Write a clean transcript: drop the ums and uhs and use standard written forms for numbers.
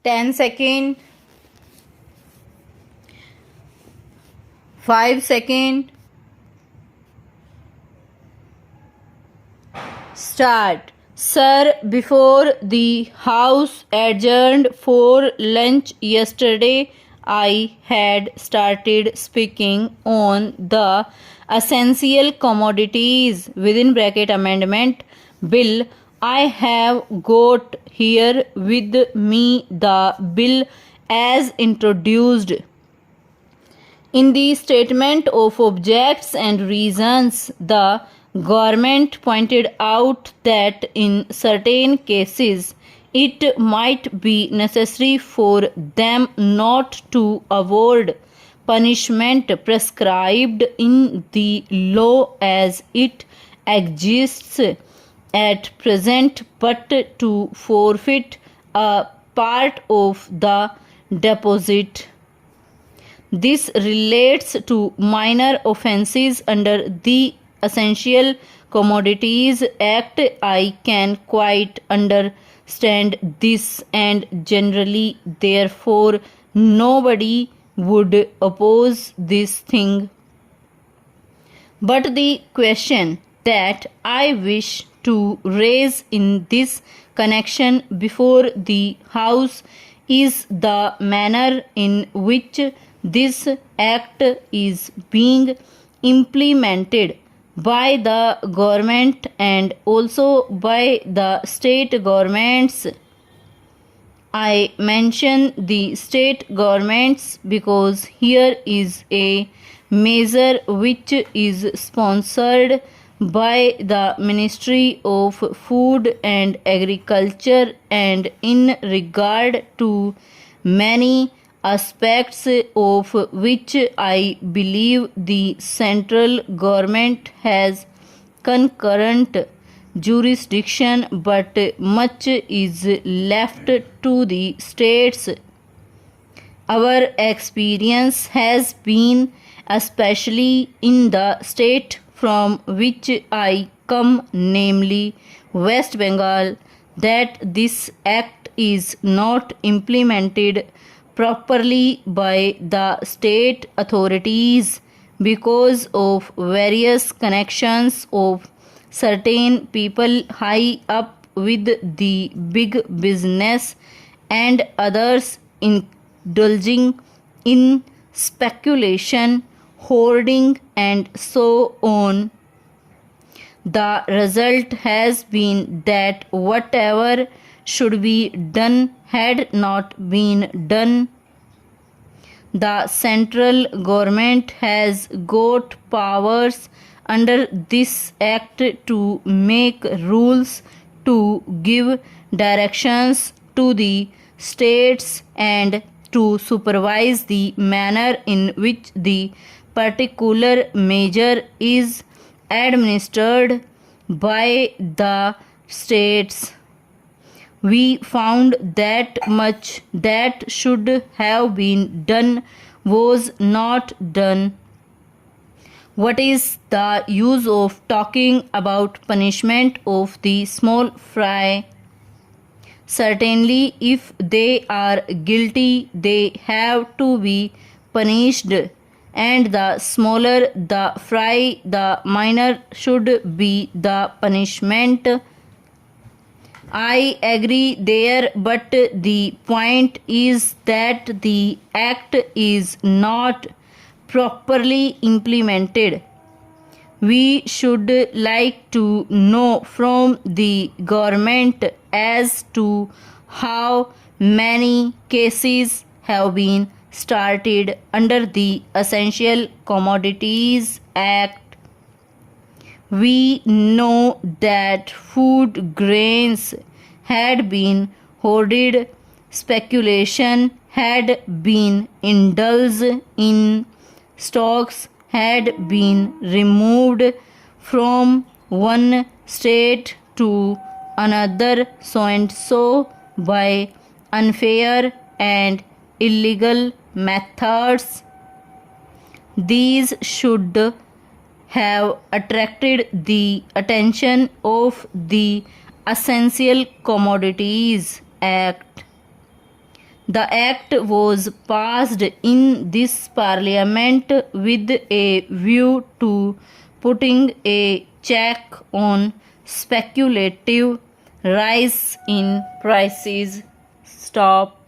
10 second, 5 second. Start. Sir, before the house adjourned for lunch yesterday, I had started speaking on the essential commodities within bracket amendment bill. I have got here with me the bill as introduced. In the statement of objects and reasons, the government pointed out that in certain cases it might be necessary for them not to avoid punishment prescribed in the law as it exists at present, but to forfeit a part of the deposit. This relates to minor offences under the Essential Commodities Act. I can quite understand this, and generally, therefore, nobody would oppose this thing. But the question that I wish to raise in this connection before the House is the manner in which this act is being implemented by the government and also by the state governments. I mention the state governments because here is a measure which is sponsored by the Ministry of Food and Agriculture, and in regard to many aspects of which I believe the central government has concurrent jurisdiction, but much is left to the states. Our experience has been, especially in the state from which I come, namely West Bengal, that this act is not implemented properly by the state authorities because of various connections of certain people high up with the big business and others indulging in speculation, hoarding, and so on. The result has been that whatever should be done had not been done. The central government has got powers under this act to make rules, to give directions to the states, and to supervise the manner in which the particular measure is administered by the states. We found that much that should have been done was not done. What is the use of talking about punishment of the small fry? Certainly, if they are guilty, they have to be punished, and the smaller the fry, the minor should be the punishment. I agree there, but the point is that the act is not properly implemented. We should like to know from the government as to how many cases have been started under the Essential Commodities Act. We know that food grains had been hoarded, speculation had been indulged in, stocks had been removed from one state to another so and so by unfair and illegal methods. These should have attracted the attention of the Essential Commodities Act. The act was passed in this parliament with a view to putting a check on speculative rise in prices. Stop.